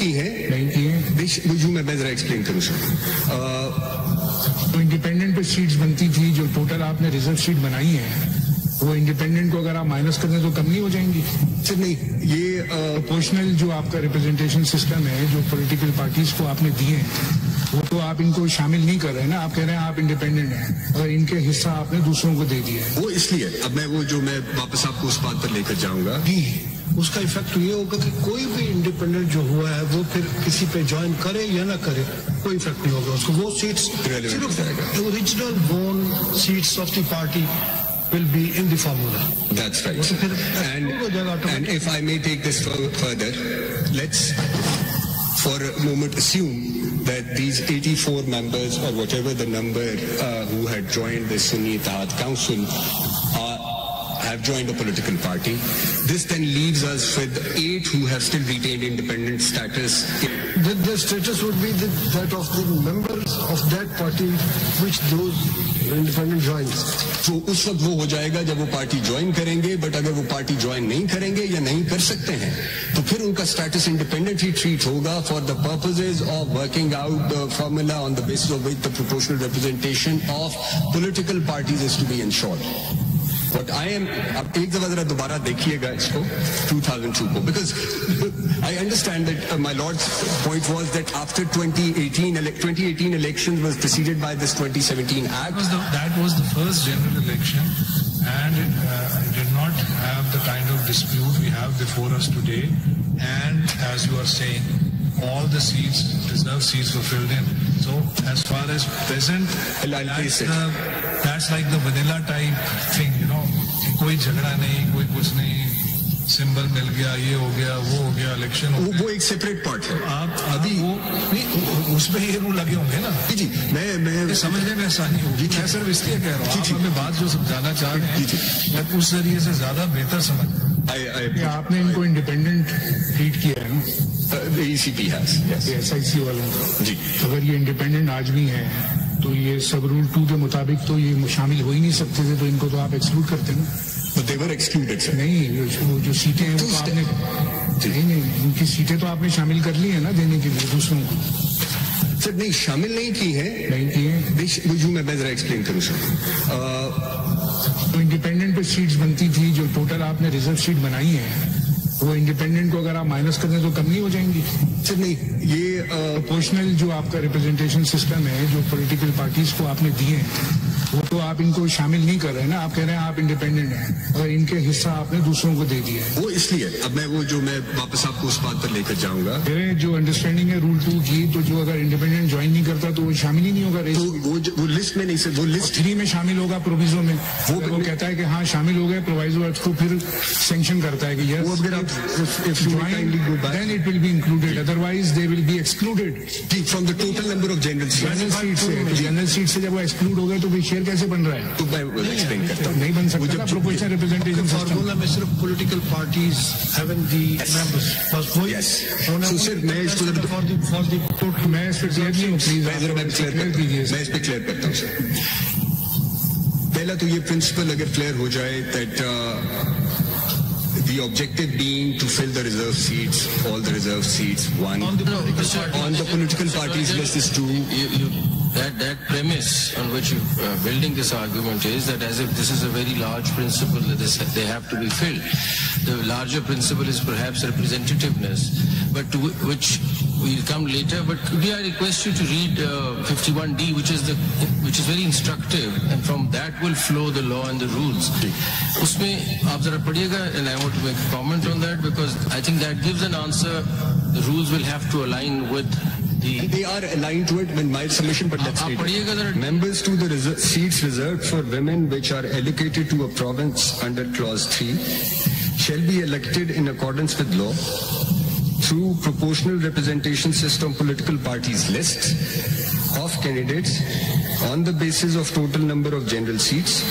کی ہیں? نہیں کی ہیں. میں ذرا ایکسپلین کروں سر. تو انڈیپینڈنٹ پہ سیٹس بنتی تھی, جو ٹوٹل آپ نے ریزرو سیٹ بنائی ہے وہ انڈیپینڈنٹ کو اگر آپ مائنس کر دیں تو کم نہیں ہو جائیں گی؟ سر نہیں, یہ پروپورشنل جو آپ کا ریپرزنٹیشن سسٹم ہے جو پولیٹیکل پارٹیز کو آپ نے دیے ہیں وہ تو آپ ان کو شامل نہیں کر رہے ہیں نا. آپ کہہ رہے ہیں آپ انڈیپینڈنٹ ہیں اور ان کے حصہ آپ نے دوسروں کو دے دیا ہے. وہ اس لیے اب میں میں واپس آپ کو اس بات پر لے کر جاؤں گا. اس کا ایفیکٹ یہ ہوگا کہ کوئی بھی انڈیپینڈنٹ جو ہوا ہے وہ پھر کسی پہ جوائن کرے یا نہ کرے کوئی ایفیکٹ نہیں ہوگا اس کو. وہ سیٹس صرف original bone sets of the party will be in the formula. That's right. And if I may take this further, let's for a moment assume that these 84 members or whatever the number who had joined the Sunni Ittihad Council have joined a political party. This then leaves us with 8 who have still retained independent status. The status would be that of the members of that party which those independent joins. تو اس وقت وہ ہو جائے گا جب وہ party join کریں گے, but اگر وہ پارٹی جوائن نہیں کریں گے یا نہیں کر سکتے ہیں تو پھر ان کا اسٹیٹس انڈیپینڈنٹ ہی ٹریٹ ہوگا for the purposes of working out the formula on the basis of which the proportional representation of political parties is to be ensured. But I am, اب ایک دفعہ ذرا دوبارہ دیکھیے گا اس کو 2002 کو, because I understand that my lord's point was that after 2018 elections was preceded by this 2017 act. That was the first general election and it did not have the kind of dispute we have before us today, and as you are saying all the seats, reserved seats were filled in. So as far as present, that's like the vanilla type thing, you know, کوئی جھگڑا نہیں, کوئی کچھ نہیں, symbol مل گیا, یہ ہو گیا, وہ ہو گیا, الیکشن ہو گیا. وہ ایک سیپریٹ پارٹ ہے. آپ ابھی اس میں یہ رول لگے ہوں گے نا. جی میں سمجھنے میں آسانی ہوگی. میں صرف اس لیے کہہ رہا ہوں, آپ ہمیں بات جو سمجھانا چاہ رہے ہیں میں اس ذریعے سے زیادہ بہتر سمجھ. آپ نے ان کو انڈیپینڈنٹ ٹریٹ کیا ہے نا, ECP has, SIC والوں. جی اگر یہ انڈیپینڈنٹ آج بھی ہیں تو یہ سب رول 2 کے مطابق تو یہ شامل ہو ہی نہیں سکتے تھے, تو ان کو تو آپ ایکسکلوڈ کرتے نا. They were excluded, sir. نہیں, وہ جو سیٹیں ہیں وہ تو آپ نے نہیں, ان کی سیٹیں تو آپ نے شامل کر لی ہیں نا دینے کے لیے دوسروں کو. سر نہیں, شامل نہیں کی ہیں. نہیں کی ہیں. میں ذرا ایکسپلین کروں سر. تو انڈیپینڈنٹ پہ سیٹس بنتی تھی, جو ٹوٹل آپ نے ریزرو سیٹ بنائی ہے وہ انڈیپینڈنٹ کو اگر آپ مائنس کر دیں تو کم نہیں ہو جائیں گی. سر نہیں, یہ پروپورشنل جو آپ کا ریپرزنٹیشن سسٹم ہے جو پولیٹیکل پارٹیز کو آپ نے دیے ہیں وہ تو آپ ان کو شامل نہیں کر رہے ہیں نا. آپ کہہ رہے ہیں آپ انڈیپینڈنٹ ہیں اور ان کے حصہ آپ نے دوسروں کو دے دیا ہے. وہ اس لیے اب میں واپس آپ کو اس بات پر لے کر جاؤں گا. جو انڈرسٹینڈنگ ہے رول 2 کی, تو جو اگر انڈیپینڈنٹ جوائن نہیں کرتا تو وہ شامل ہی نہیں ہوگا. وہ لسٹ میں نہیں سر, وہ لسٹ 3 میں شامل ہوگا پروویزو میں. وہ کہتا ہے کہ ہاں شامل ہو گئے پرووائزو, اس کو پھر سینکشن کرتا ہے کہ یس then it will be included, otherwise they will be excluded from the total number of general seats. General seat سے جب وہ ایکسکلوڈ ہو گئے تو شیئر کیسے بن رہا ہے؟ تو میں ایکسپلین کرتا ہوں. نہیں بن سکتا پروپورشنل ریپرزنٹیشن فارمولا میں صرف political parties having the members بس وہی. تو صرف میں اس کو میں اس پہ کلیئر نہیں ہوں, پلیز میں اس پہ کلیئر کرتا ہوں سر. پہلا تو یہ پرنسپل اگر کلیئر ہو جائے that the objective being to fill the reserve seats, all the reserve seats, one. On the political parties list is 2. That premise on which you're building this argument is that as if this is a very large principle that they have to be filled. The larger principle is perhaps representativeness, but to which we'll come later. But could I request you to read 51D, which is very instructive, and from that will flow the law and the rules. Usme aap zara padhiyega, and I want to make a comment on that because I think that gives an answer. The rules will have to align with they are aligned to it in my submission, but let's read it. Members to the seats reserved for women which are allocated to a province under clause 3 shall be elected in accordance with law through proportional representation system political parties lists of candidates on the basis of total number of general seats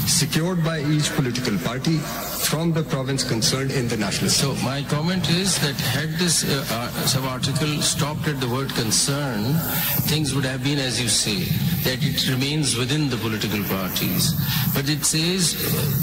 secured by each political party from the province concerned in the National Assembly. So my comment is that had this sub-article stopped at the word concern, things would have been as you say, that it remains within the political parties. But it says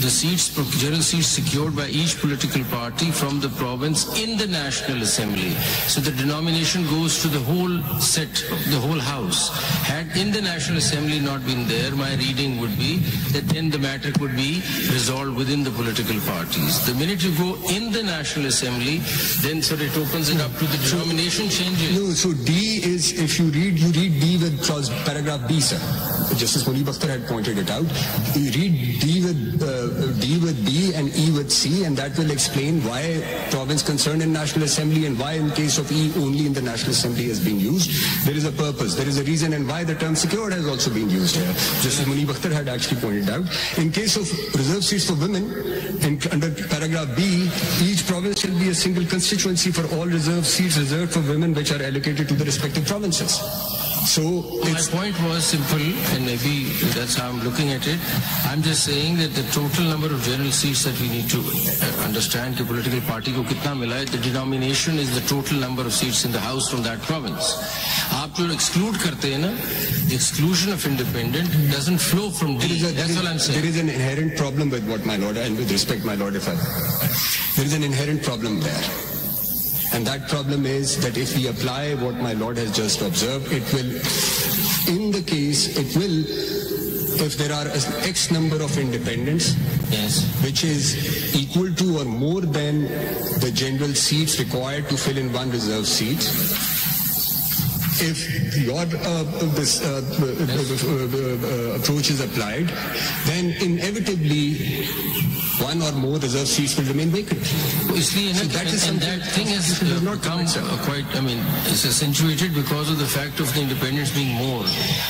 the seats, general seats secured by each political party from the province in the National Assembly. So the denomination goes to the whole set, the whole house. Had in the National Assembly not been there, my reading would be that then the matter could be resolved within the political parties. The minute you go in the National Assembly, then so it opens it up to the denomination changes. No, so D is, if you read D with clause paragraph B, sir. Justice Munib Akhtar had pointed it out. You read D with B and E with C, and that will explain why province concerned in National Assembly and why in case of E only in the National Assembly has been used. There is a purpose, there is a reason, and why the term secured has also been used here. Justice Munib Akhtar had actually pointed out. In case of reserved seats for women, under paragraph B, each province shall be a single constituency for all reserved seats reserved for women which are allocated to the respective provinces. So my point was simple, and maybe that's how I'm looking at it. I'm just saying that the total number of general seats that we need to understand कि political party को कितना मिला है, the denomination is the total number of seats in the house from that province. आप जो exclude करते हैं ना, the exclusion of independent doesn't flow from D. That's all I'm saying. There is an inherent problem with what my lord, and with respect, my lord, there is an inherent problem there. And that problem is that if we apply what my lord has just observed, it will, in the case, it will, if there are X number of independents, yes, which is equal to or more than the general seats required to fill in one reserved seat, if your approach is applied, then inevitably one or more reserved seats will remain vacant. So that is something, and that thing has become quite, it's accentuated because of the fact of the independents being more.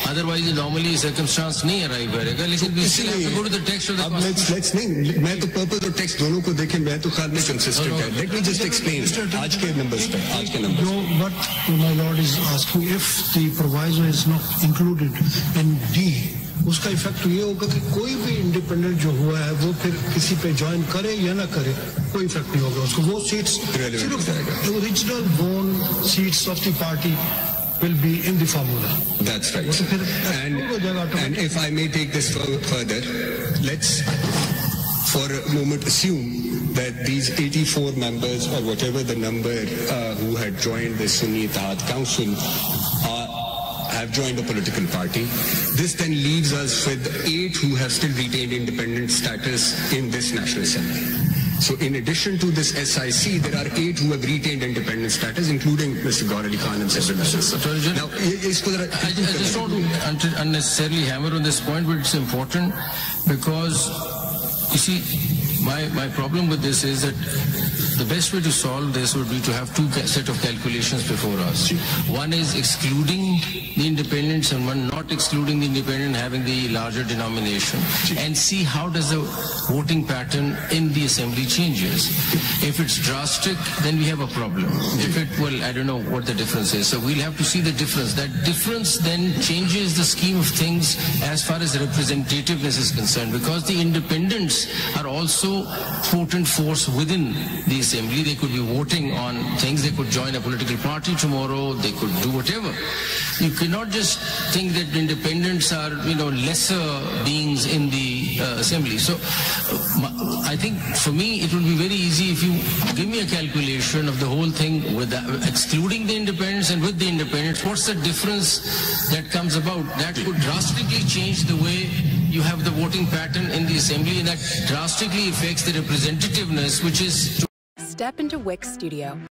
Otherwise, normally circumstance nahi arrive karega. Lekin we still have to go to the text of the Constitution. Let's नहीं, मैं तो purpose और text दोनों को देखें, मैं तो ख्याल में consistent है. Let me just explain. आज के numbers पे, आज के numbers. No, what my lord is asking, if the proviso is not included in D, उसका इफेक्ट ये होगा कि कोई भी इंडिपेंडेंट जो हुआ है वो फिर किसी पे ज्वाइन करे या ना करे, कोई इफेक्ट नहीं होगा उसको. वो सीट्स सिर्फ original bone seats of the party will be in the formula. That's right. And if I may take this further, let's for a moment assume that these 84 members or whatever the number who had joined the Sunni Ittihad Council have joined a political party. This then leaves us with 8 who have still retained independent status in this National Assembly. So in addition to this SIC, there are 8 who have retained independent status, including Mr. Gaur Ali Khan and several others. Now, I just don't want to unnecessarily hammer on this point, but it's important because, you see, my problem with this is that the best way to solve this would be to have two set of calculations before us. One is excluding the independents and one not excluding the independent, having the larger denomination, and see how does the voting pattern in the assembly changes. If it's drastic, then we have a problem. If it, well, I don't know what the difference is. So we'll have to see the difference. That difference then changes the scheme of things as far as representativeness is concerned, because the independents are also potent force within the assembly. They could be voting on things. They could join a political party tomorrow. They could do whatever. You cannot just think that independents are, lesser beings in the assembly. So I think for me it will be very easy if you give me a calculation of the whole thing with excluding the independents and with the independents. What's the difference that comes about? That could drastically change the way you have the voting pattern in the assembly, and that drastically affects the representativeness, which is... Step into Wix Studio.